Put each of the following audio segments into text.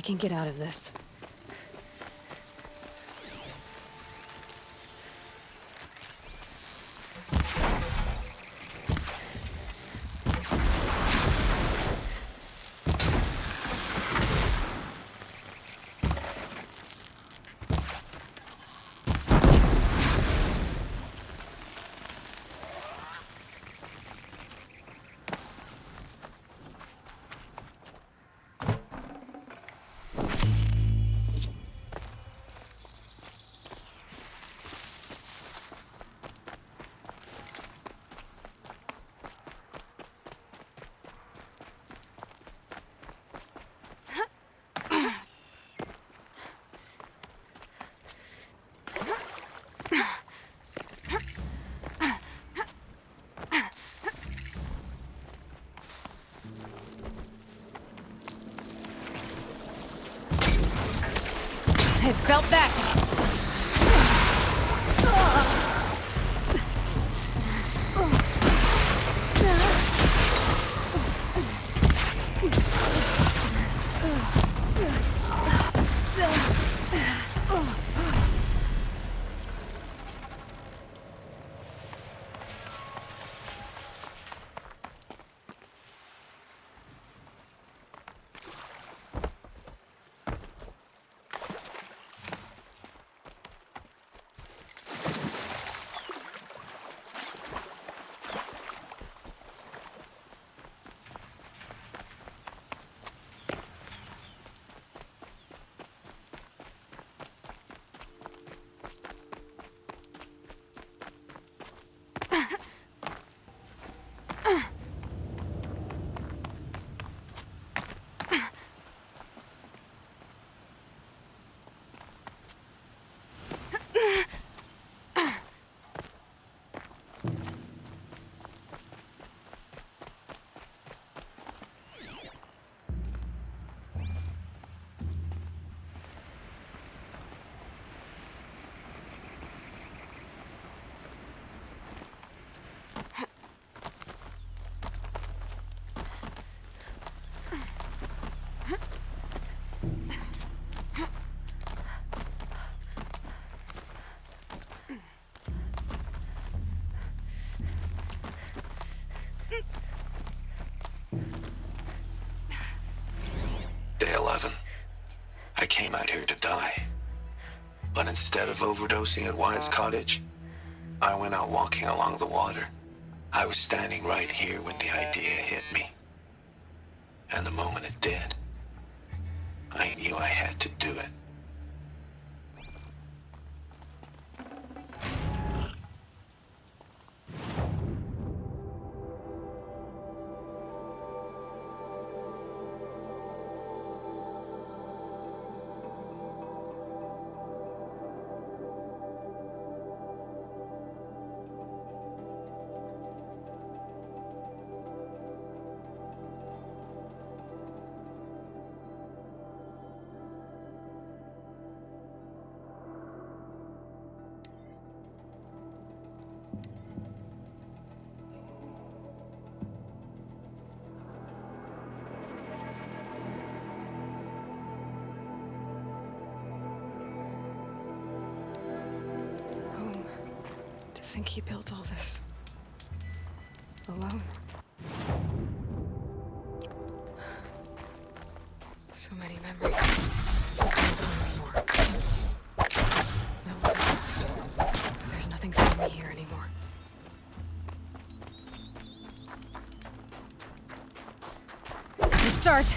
I can get out of this. I felt that! Day 11. I came out here to die. But instead of overdosing at Wyatt's cottage, I went out walking along the water. I was standing right here when the idea hit me. And the moment it did, I knew I had to do it. I think he built all this alone. So many memories. Not anymore. No one's lost. There's nothing for me here anymore. Let's start.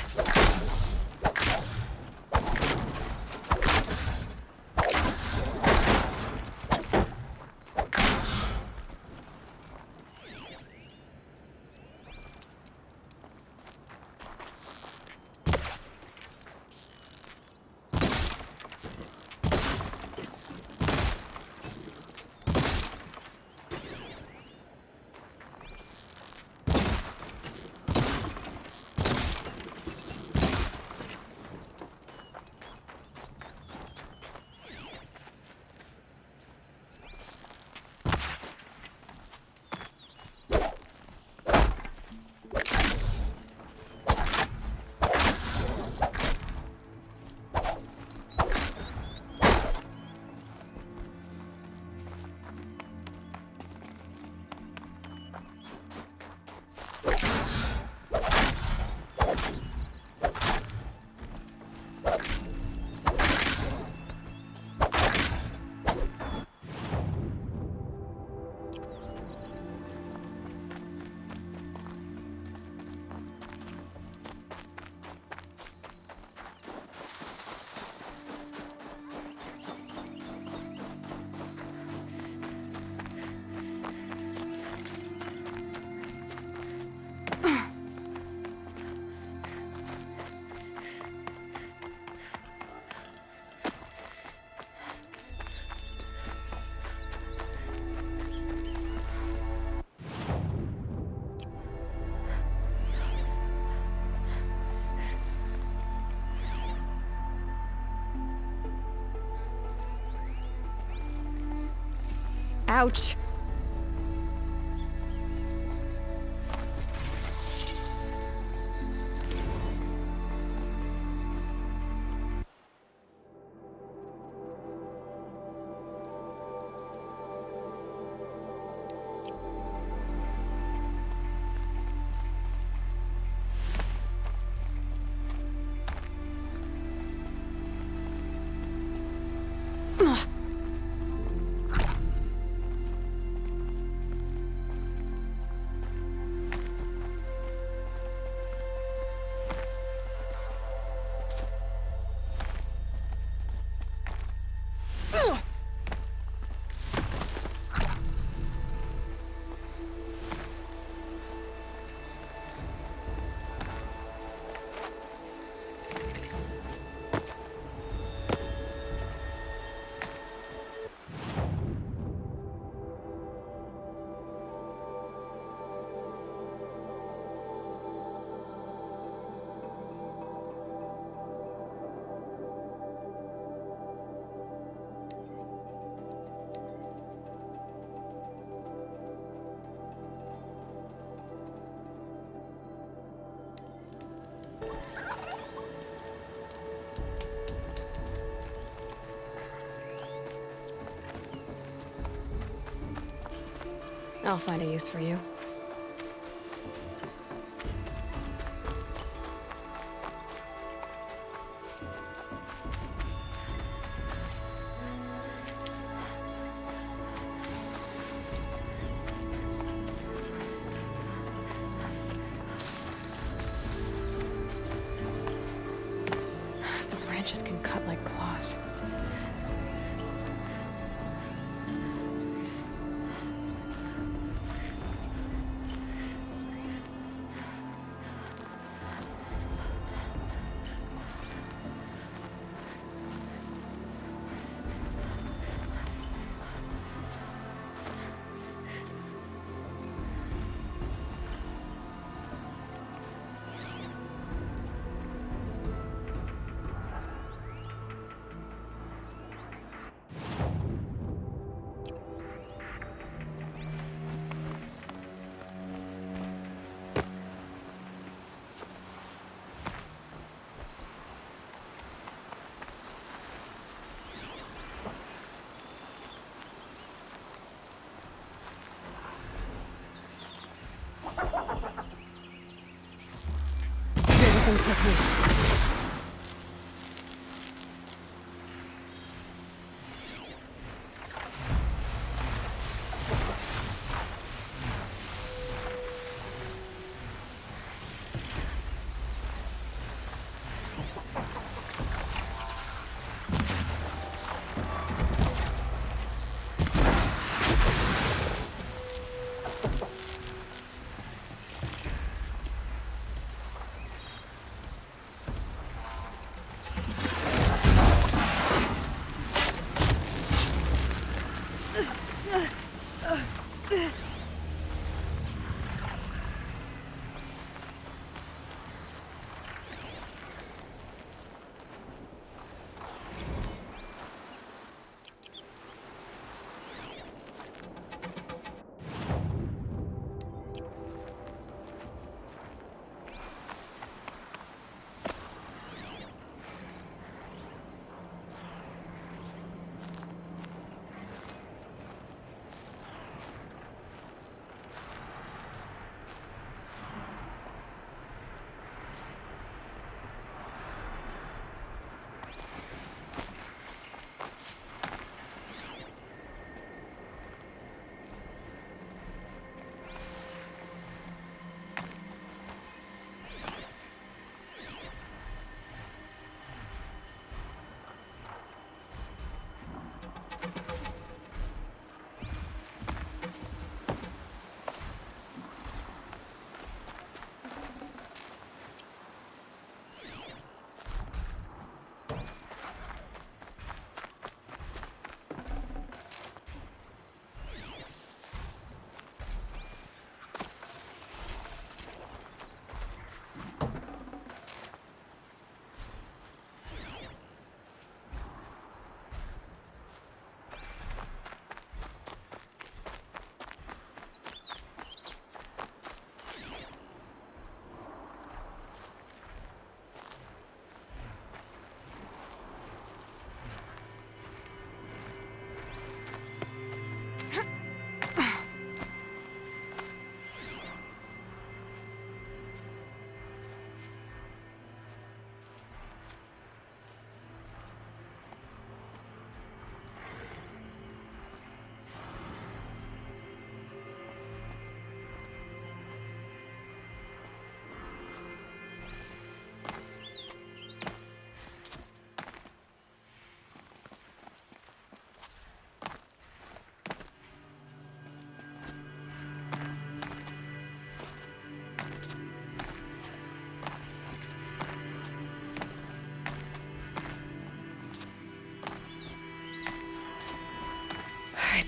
Ouch. I'll find a use for you. The branches can cut like claws.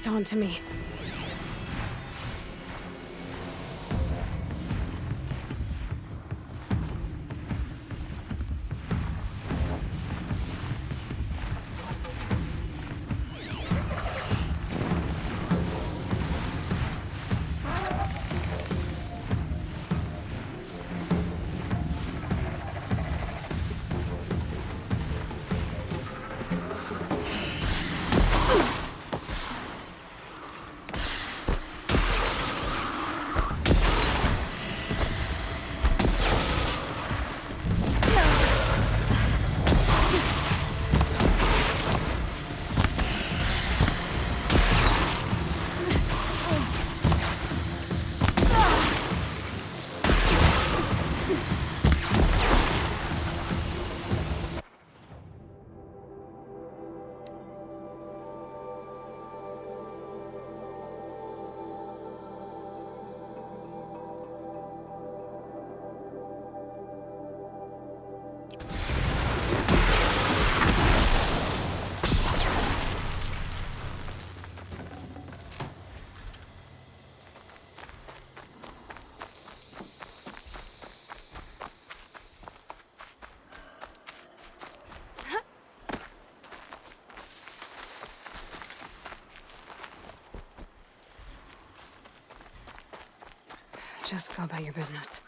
this onto me. Just go about your business.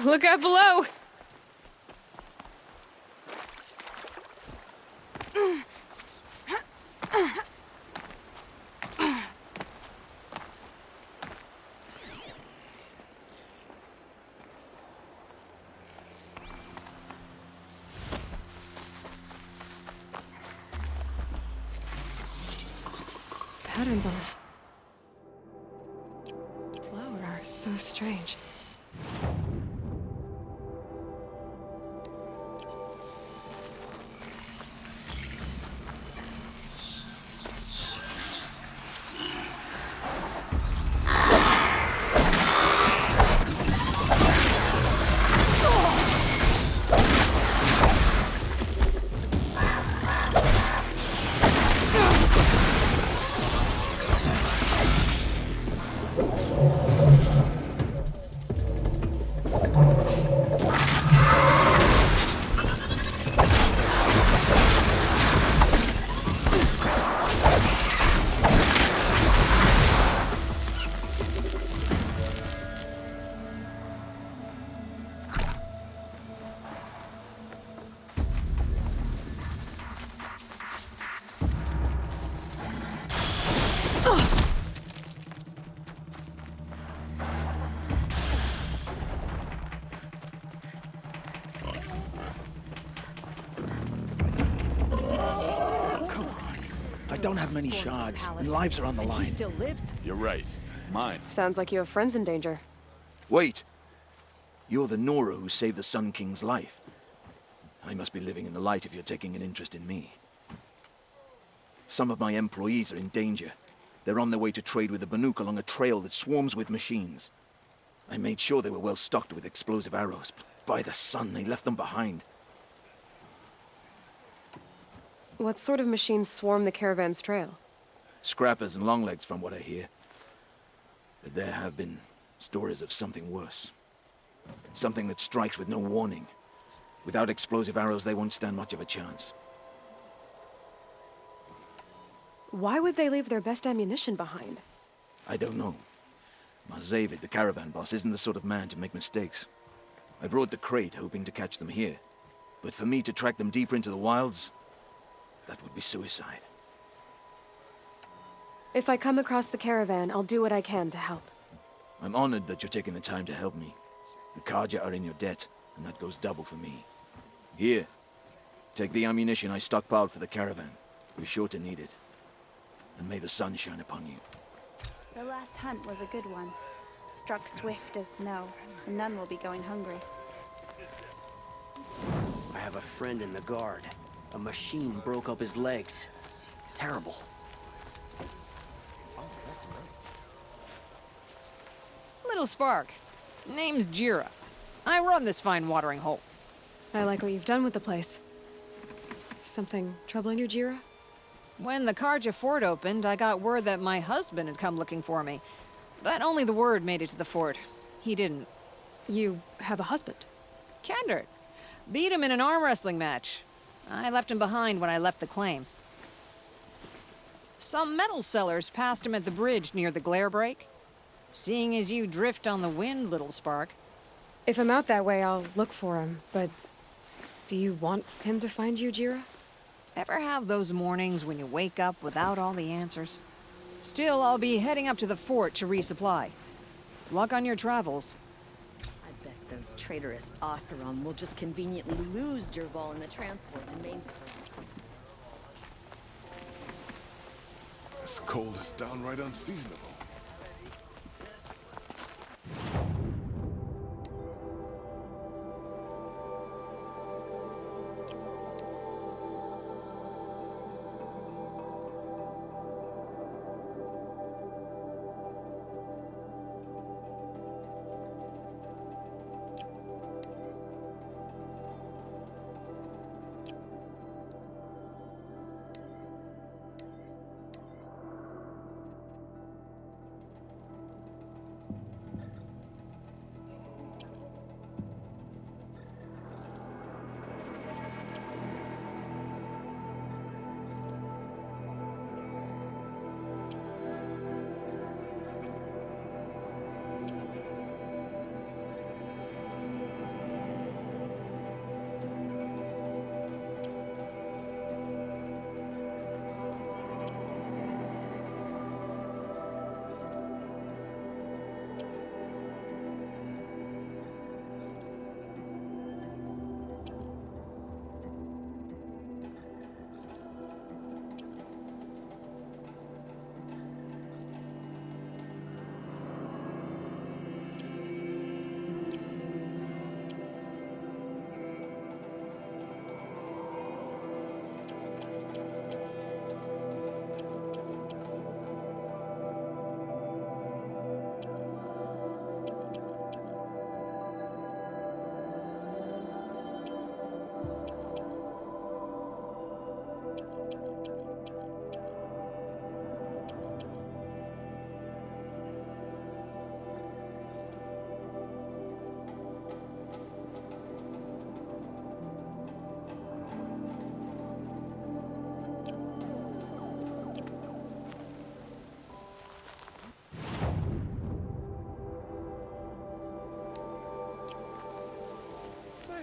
Look out below! Patterns on this flower are so strange. don't have many shards, and lives are on the line. He still lives? You're right. Mine. Sounds like you have friends in danger. Wait! You're the Nora who saved the Sun King's life. I must be living in the light if you're taking an interest in me. Some of my employees are in danger. They're on their way to trade with the Banuk along a trail that swarms with machines. I made sure they were well stocked with explosive arrows, but by the sun, they left them behind. What sort of machines swarm the caravan's trail? Scrappers and longlegs, from what I hear. But there have been stories of something worse. Something that strikes with no warning. Without explosive arrows, they won't stand much of a chance. Why would they leave their best ammunition behind? I don't know. Marzavid, the caravan boss, isn't the sort of man to make mistakes. I brought the crate hoping to catch them here. But for me to track them deeper into the wilds, that would be suicide. If I come across the caravan, I'll do what I can to help. I'm honored that you're taking the time to help me. The Karja are in your debt, and that goes double for me. Here, take the ammunition I stockpiled for the caravan. You're sure to need it. And may the sun shine upon you. The last hunt was a good one. Struck swift as snow, and none will be going hungry. I have a friend in the guard. A machine broke up his legs. Terrible. Little Spark. Name's Jira. I run this fine watering hole. I like what you've done with the place. Something troubling you, Jira? When the Karja fort opened, I got word that my husband had come looking for me. But only the word made it to the fort. He didn't. You have a husband? Kendrick. Beat him in an arm wrestling match. I left him behind when I left the claim. Some metal sellers passed him at the bridge near the glare break. Seeing as you drift on the wind, Little Spark. If I'm out that way, I'll look for him, but... do you want him to find you, Jira? Ever have those mornings when you wake up without all the answers? Still, I'll be heading up to the fort to resupply. Luck on your travels. I bet those traitorous Oseram will just conveniently lose Derval in the transport to Mainspring. This cold is downright unseasonable.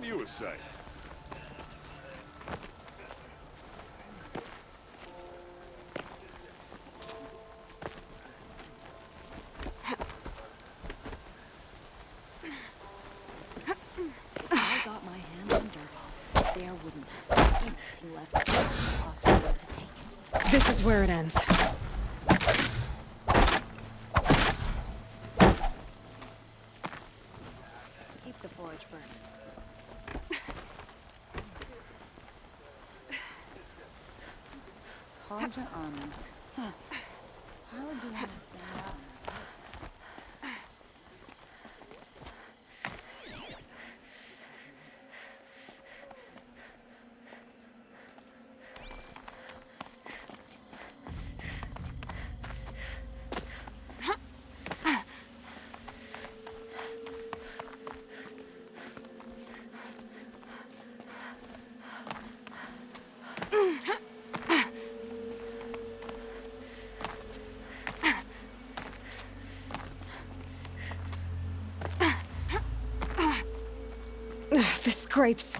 You a sight. I got my hands on Derval. There wouldn't be anything left for Oseram to take. This is where it ends. Keep the forge burning. Carja almond. Huh. How would you want to stand out? Ugh, this scrapes.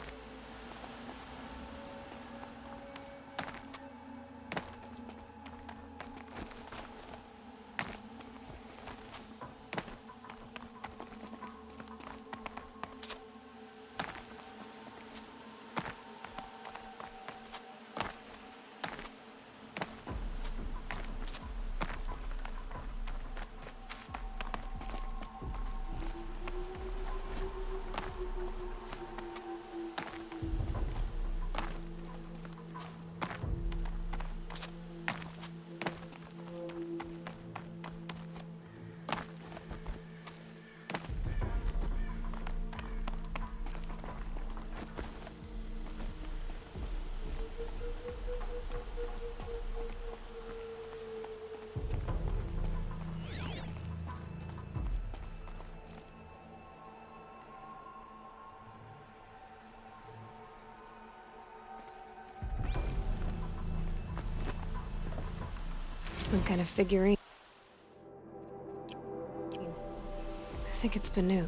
Some kind of figurine. I think it's Banuk.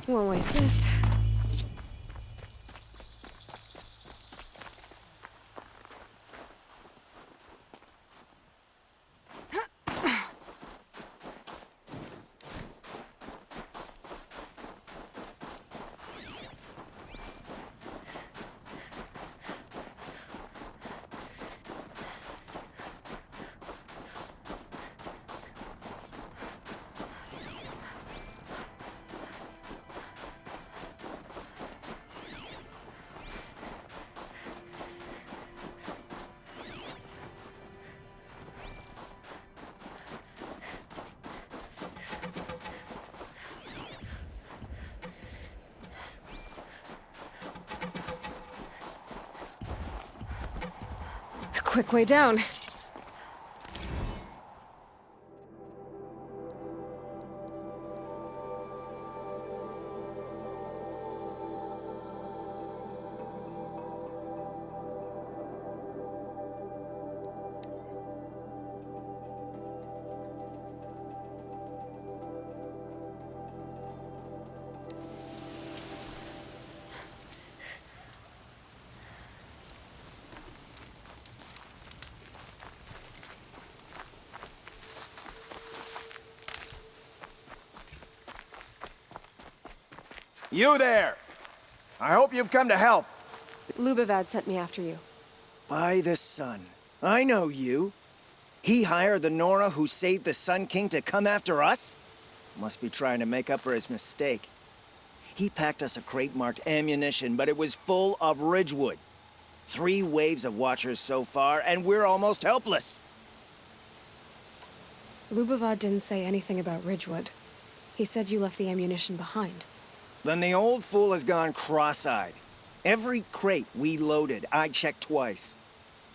Won't waste this. A quick way down. You there! I hope you've come to help. Lubavad sent me after you. By the sun. I know you. He hired the Nora who saved the Sun King to come after us? Must be trying to make up for his mistake. He packed us a crate marked ammunition, but it was full of Ridgewood. 3 waves of Watchers so far, and we're almost helpless. Lubavad didn't say anything about Ridgewood. He said you left the ammunition behind. Then the old fool has gone cross-eyed. Every crate we loaded, I checked twice.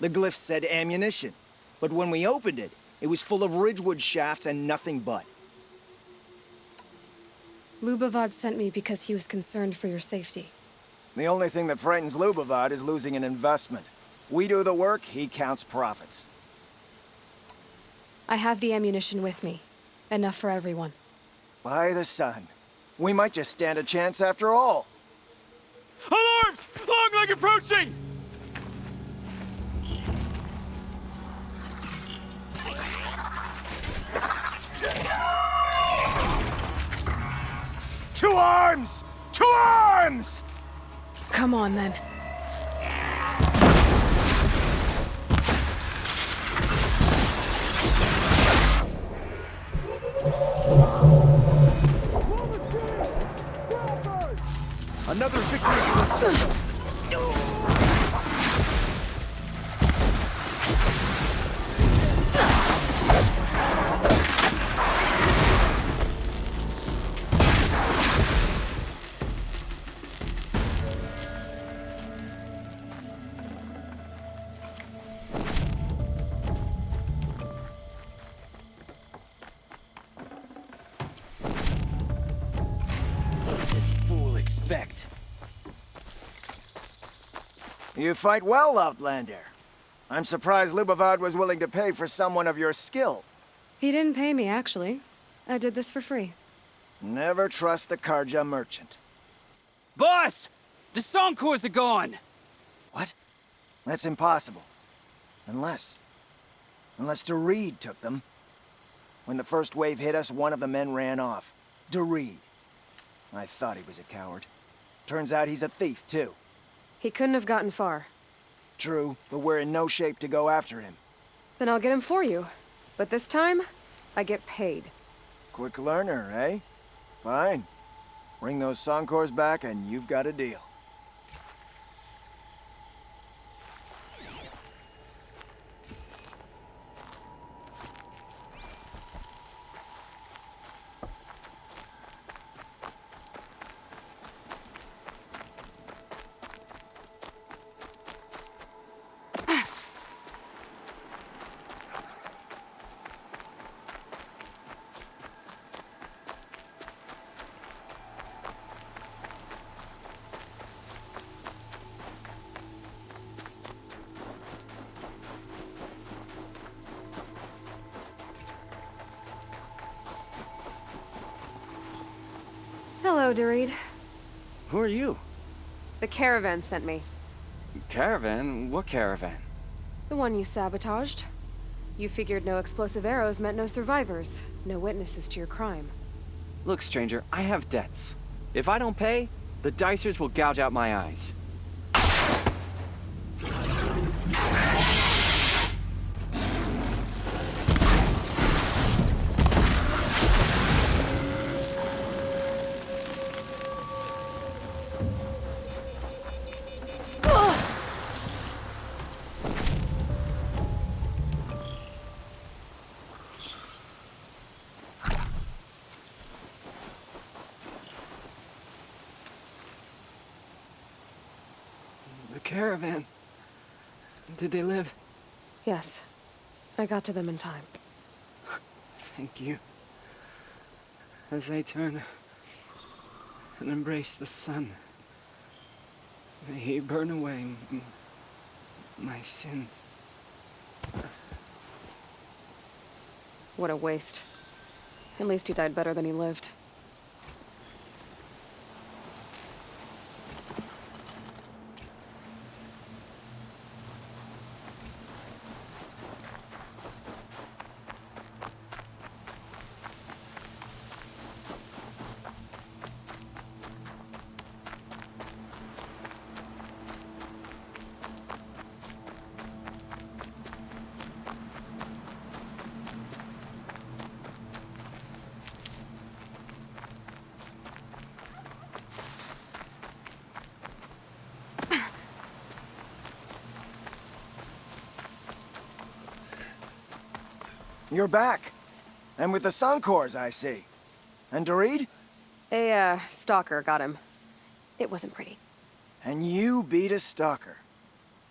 The glyph said ammunition, but when we opened it, it was full of Ridgewood shafts and nothing but. Lubavad sent me because he was concerned for your safety. The only thing that frightens Lubavad is losing an investment. We do the work, he counts profits. I have the ammunition with me. Enough for everyone. By the sun. We might just stand a chance after all. Alarms! Longleg approaching! Two arms! Two arms! Come on, then. Another victory for the Sun! Expect. You fight well, Outlander. I'm surprised Lubavad was willing to pay for someone of your skill. He didn't pay me, actually. I did this for free. Never trust the Karja merchant. Boss! The Songcores are gone! What? That's impossible. Unless Doreed took them. When the first wave hit us, one of the men ran off. Doreed. I thought he was a coward. Turns out he's a thief, too. He couldn't have gotten far. True, but we're in no shape to go after him. Then I'll get him for you. But this time, I get paid. Quick learner, eh? Fine. Bring those Songcores back and you've got a deal. Hello, Dorit. Who are you? The caravan sent me. Caravan? What caravan? The one you sabotaged. You figured no explosive arrows meant no survivors, no witnesses to your crime. Look, stranger, I have debts. If I don't pay, the Dicers will gouge out my eyes. The caravan. Did they live? Yes. I got to them in time. Thank you. As I turn and embrace the sun, may he burn away my sins. What a waste. At least he died better than he lived. You're back. And with the Suncors, I see. And Dorit? A, stalker got him. It wasn't pretty. And you beat a stalker.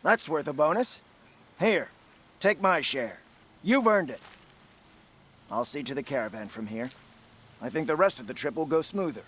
That's worth a bonus. Here, take my share. You've earned it. I'll see to the caravan from here. I think the rest of the trip will go smoother.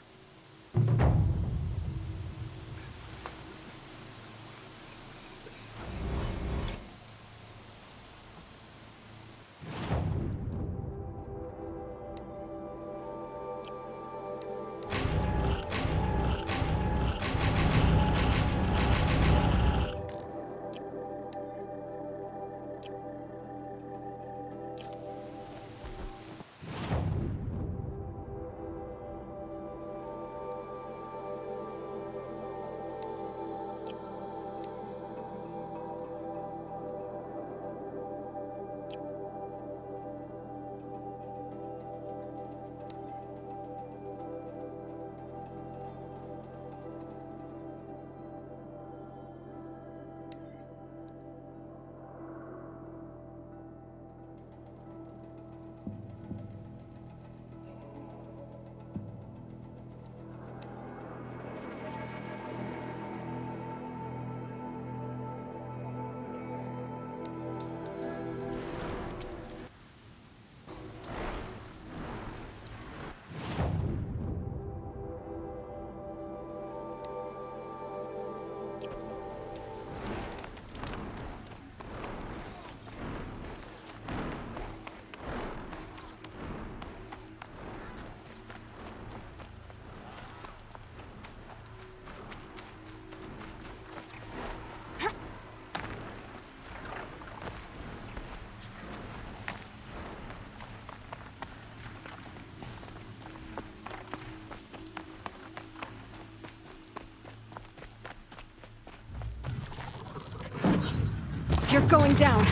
You're going down!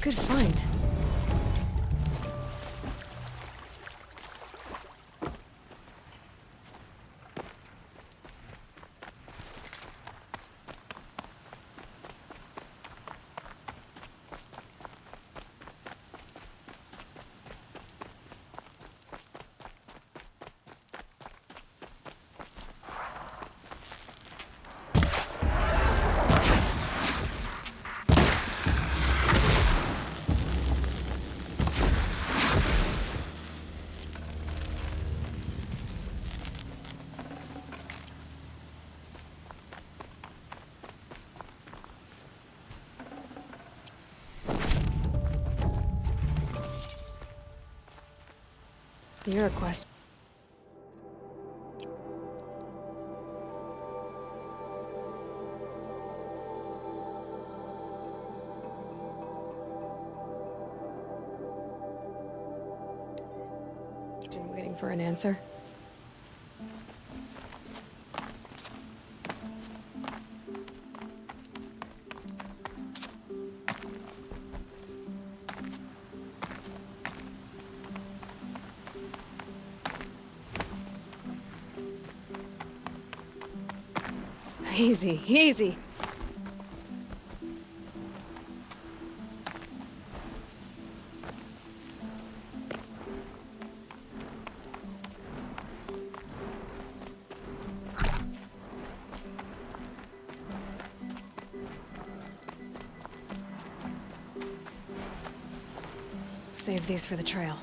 Good find. You're a quest. Waiting for an answer. Easy, easy. Save these for the trail.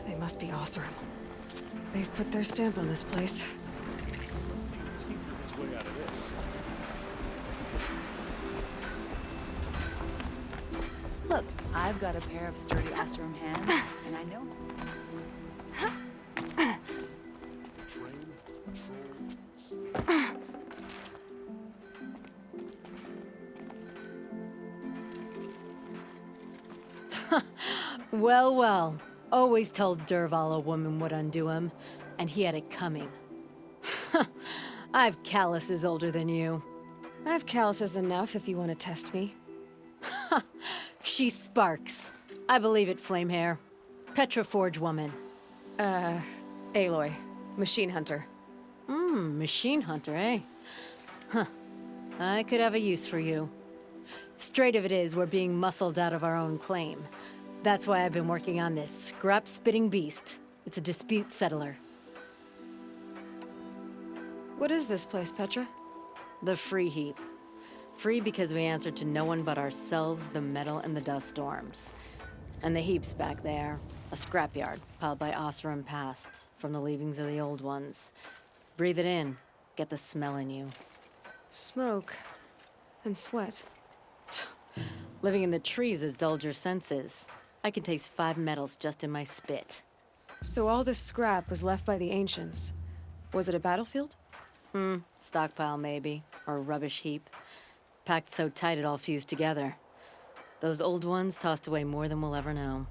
They must be Osram. They've put their stamp on this place. His way out of this. Look, I've got a pair of sturdy Osram hands, and I know. Train, patrol, Well, well. Always told Derval a woman would undo him, and he had it coming. I've calluses older than you. I have calluses enough if you want to test me. She sparks. I believe it, Flamehair. Petra Forge woman. Aloy. Machine hunter. Machine hunter, eh? Huh. I could have a use for you. Straight of it is, we're being muscled out of our own claim. That's why I've been working on this scrap-spitting beast. It's a dispute settler. What is this place, Petra? The Free Heap. Free because we answer to no one but ourselves, the metal, and the dust storms. And the heap's back there. A scrapyard, piled by Osram past, from the leavings of the old ones. Breathe it in. Get the smell in you. Smoke. And sweat. Living in the trees has dulled your senses. I can taste 5 metals just in my spit. So all this scrap was left by the ancients. Was it a battlefield? Stockpile maybe, or a rubbish heap. Packed so tight it all fused together. Those old ones tossed away more than we'll ever know.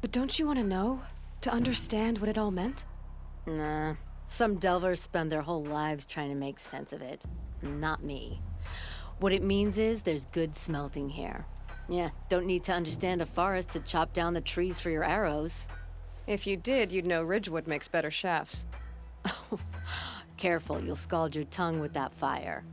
But don't you want to know? To understand what it all meant? Nah. Some delvers spend their whole lives trying to make sense of it. Not me. What it means is there's good smelting here. Yeah, don't need to understand a forest to chop down the trees for your arrows. If you did, you'd know Ridgewood makes better shafts. Careful, you'll scald your tongue with that fire.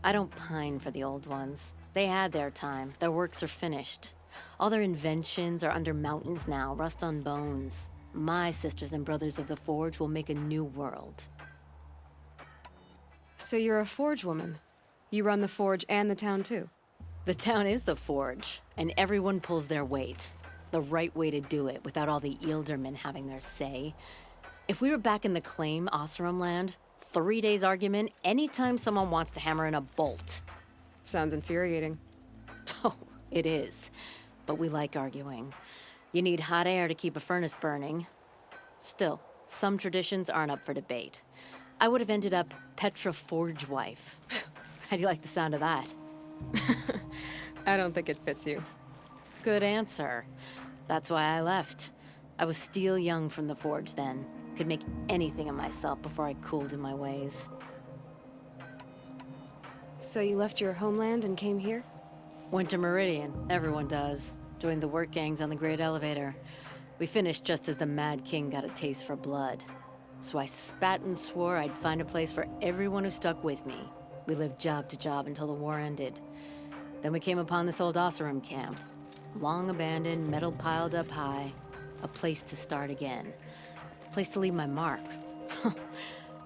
I don't pine for the old ones. They had their time. Their works are finished. All their inventions are under mountains now, rust on bones. My sisters and brothers of the Forge will make a new world. So you're a Forge woman. You run the Forge and the town too. The town is the Forge, and everyone pulls their weight. The right way to do it, without all the Eildermen having their say. If we were back in the claim Osram land, 3 days argument anytime someone wants to hammer in a bolt. Sounds infuriating. Oh, it is. But we like arguing. You need hot air to keep a furnace burning. Still, some traditions aren't up for debate. I would have ended up Petra Forge wife. How do you like the sound of that? I don't think it fits you. Good answer. That's why I left. I was steel young from the Forge then. Could make anything of myself before I cooled in my ways. So you left your homeland and came here? Went to Meridian. Everyone does. Joined the work gangs on the Great Elevator. We finished just as the Mad King got a taste for blood. So I spat and swore I'd find a place for everyone who stuck with me. We lived job to job until the war ended. Then we came upon this old Osram camp. Long abandoned, metal piled up high. A place to start again. A place to leave my mark.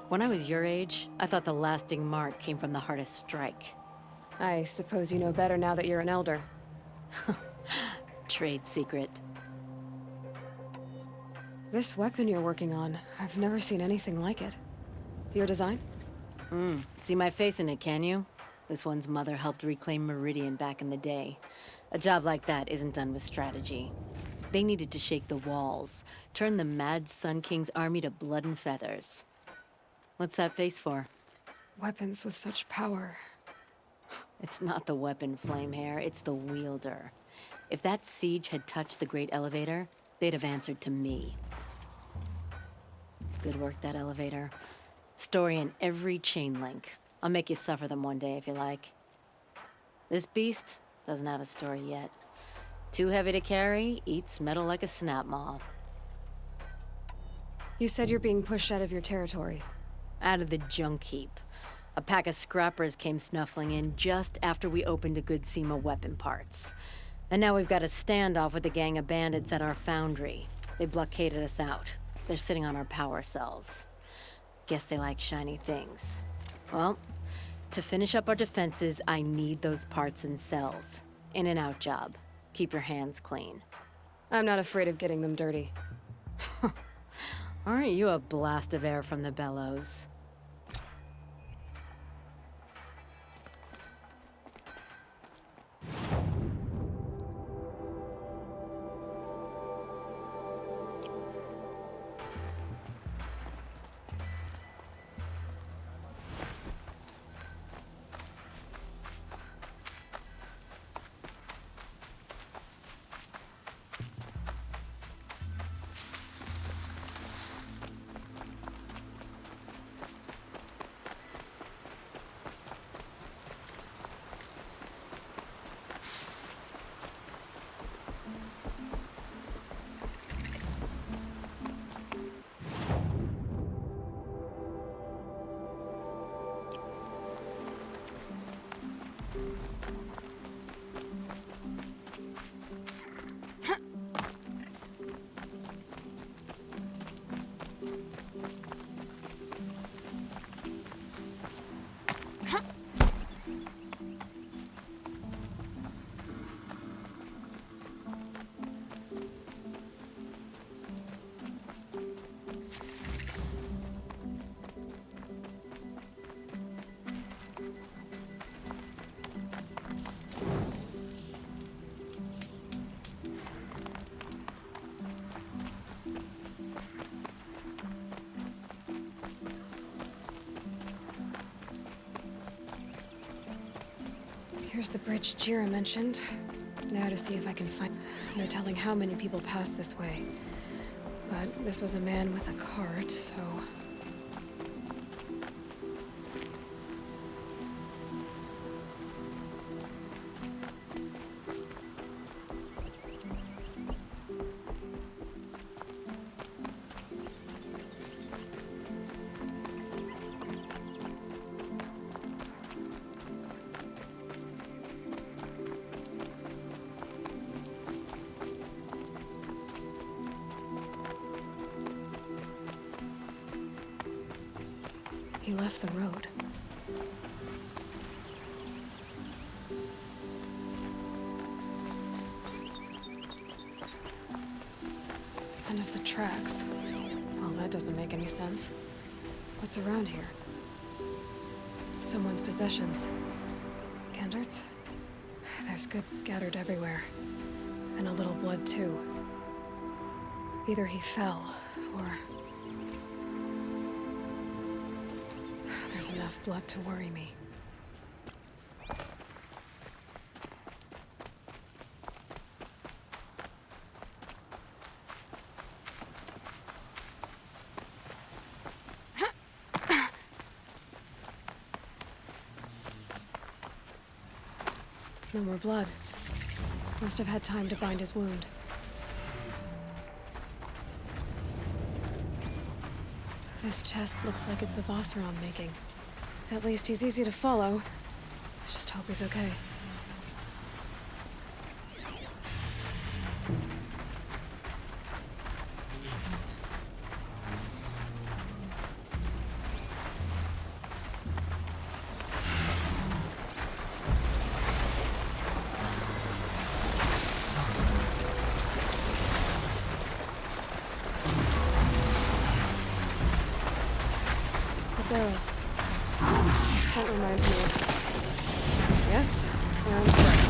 When I was your age, I thought the lasting mark came from the hardest strike. I suppose you know better now that you're an elder. Trade secret. This weapon you're working on, I've never seen anything like it. Your design? See my face in it, can you? This one's mother helped reclaim Meridian back in the day. A job like that isn't done with strategy. They needed to shake the walls, turn the mad Sun King's army to blood and feathers. What's that face for? Weapons with such power. It's not the weapon, Flamehair, it's the wielder. If that siege had touched the Great Elevator, they'd have answered to me. Good work, that elevator. Story in every chain link. I'll make you suffer them one day if you like. This beast doesn't have a story yet. Too heavy to carry, eats metal like a snap maw. You said you're being pushed out of your territory. Out of the junk heap. A pack of scrappers came snuffling in just after we opened a good seam of weapon parts. And now we've got a standoff with a gang of bandits at our foundry. They blockaded us out. They're sitting on our power cells. Guess they like shiny things. Well, to finish up our defenses, I need those parts and cells. In and out job. Keep your hands clean. I'm not afraid of getting them dirty. Aren't you a blast of air from the bellows? Here's the bridge Jira mentioned. Now to see if I can find... No telling how many people pass this way. But this was a man with a cart, so... He left the road. End of the tracks. Well, that doesn't make any sense. What's around here? Someone's possessions. Gendert's? There's goods scattered everywhere. And a little blood, too. Either he fell, or... There's enough blood to worry me. No more blood. Must have had time to bind his wound. This chest looks like it's of Oseram making. At least he's easy to follow. I just hope he's okay. So, the scent reminds me of... Yes, Aaron's right.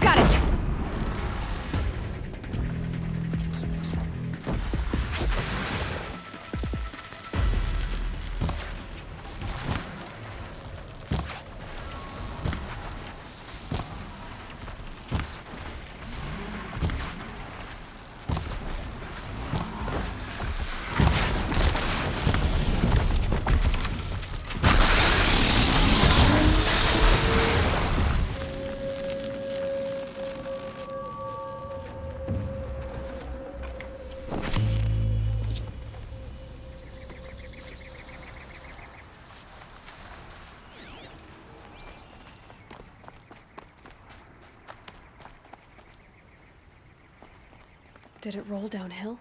Got it! Did it roll downhill?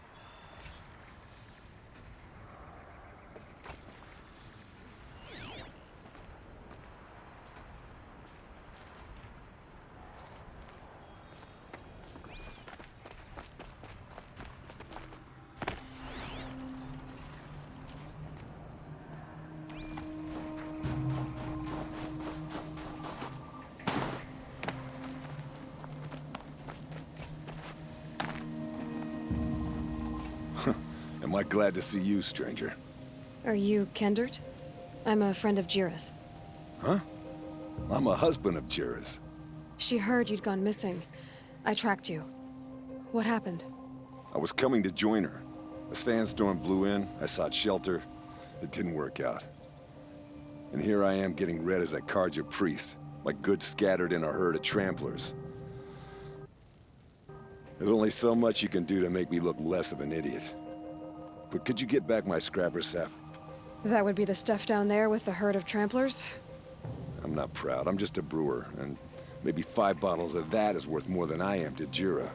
Am I glad to see you, stranger? Are you Kendert? I'm a friend of Jira's. Huh? I'm a husband of Jira's. She heard you'd gone missing. I tracked you. What happened? I was coming to join her. A sandstorm blew in, I sought shelter. It didn't work out. And here I am getting read as a Karja priest, my goods scattered in a herd of tramplers. There's only so much you can do to make me look less of an idiot. But could you get back my scrapper sap? That would be the stuff down there with the herd of tramplers? I'm not proud, I'm just a brewer, and maybe 5 bottles of that is worth more than I am to Jira.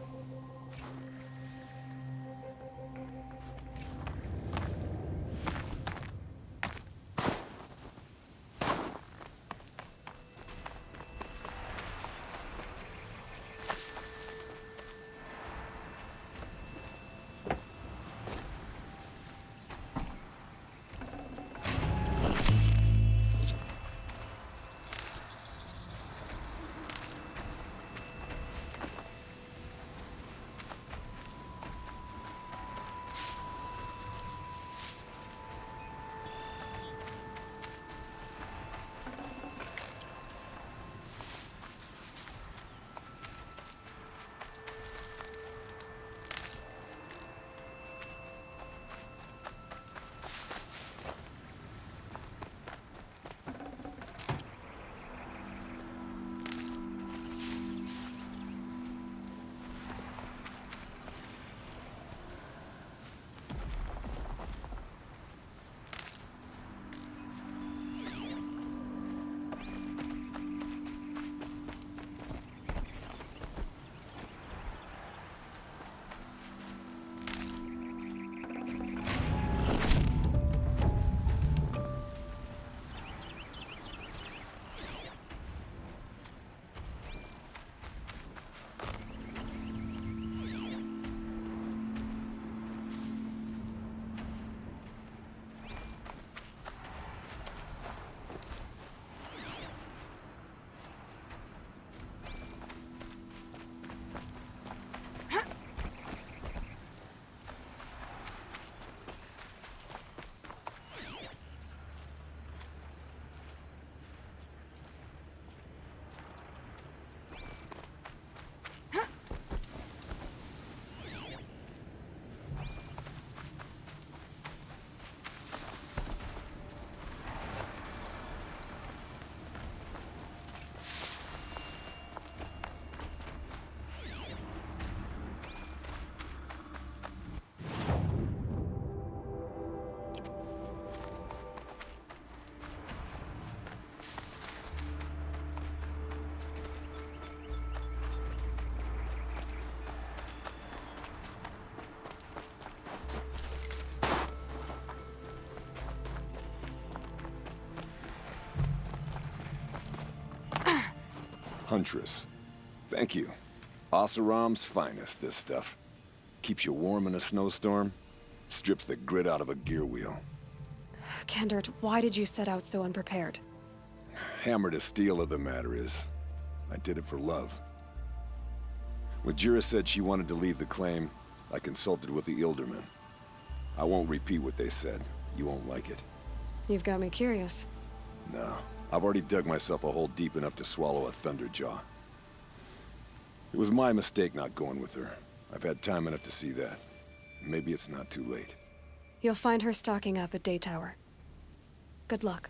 Huntress. Thank you. Oseram's finest, this stuff. Keeps you warm in a snowstorm, strips the grit out of a gear wheel. Kendert, why did you set out so unprepared? Hammer to steel of the matter is, I did it for love. When Jira said she wanted to leave the claim, I consulted with the Ildermen. I won't repeat what they said. You won't like it. You've got me curious. No, I've already dug myself a hole deep enough to swallow a thunderjaw. It was my mistake not going with her. I've had time enough to see that. Maybe it's not too late. You'll find her stocking up at Day Tower. Good luck.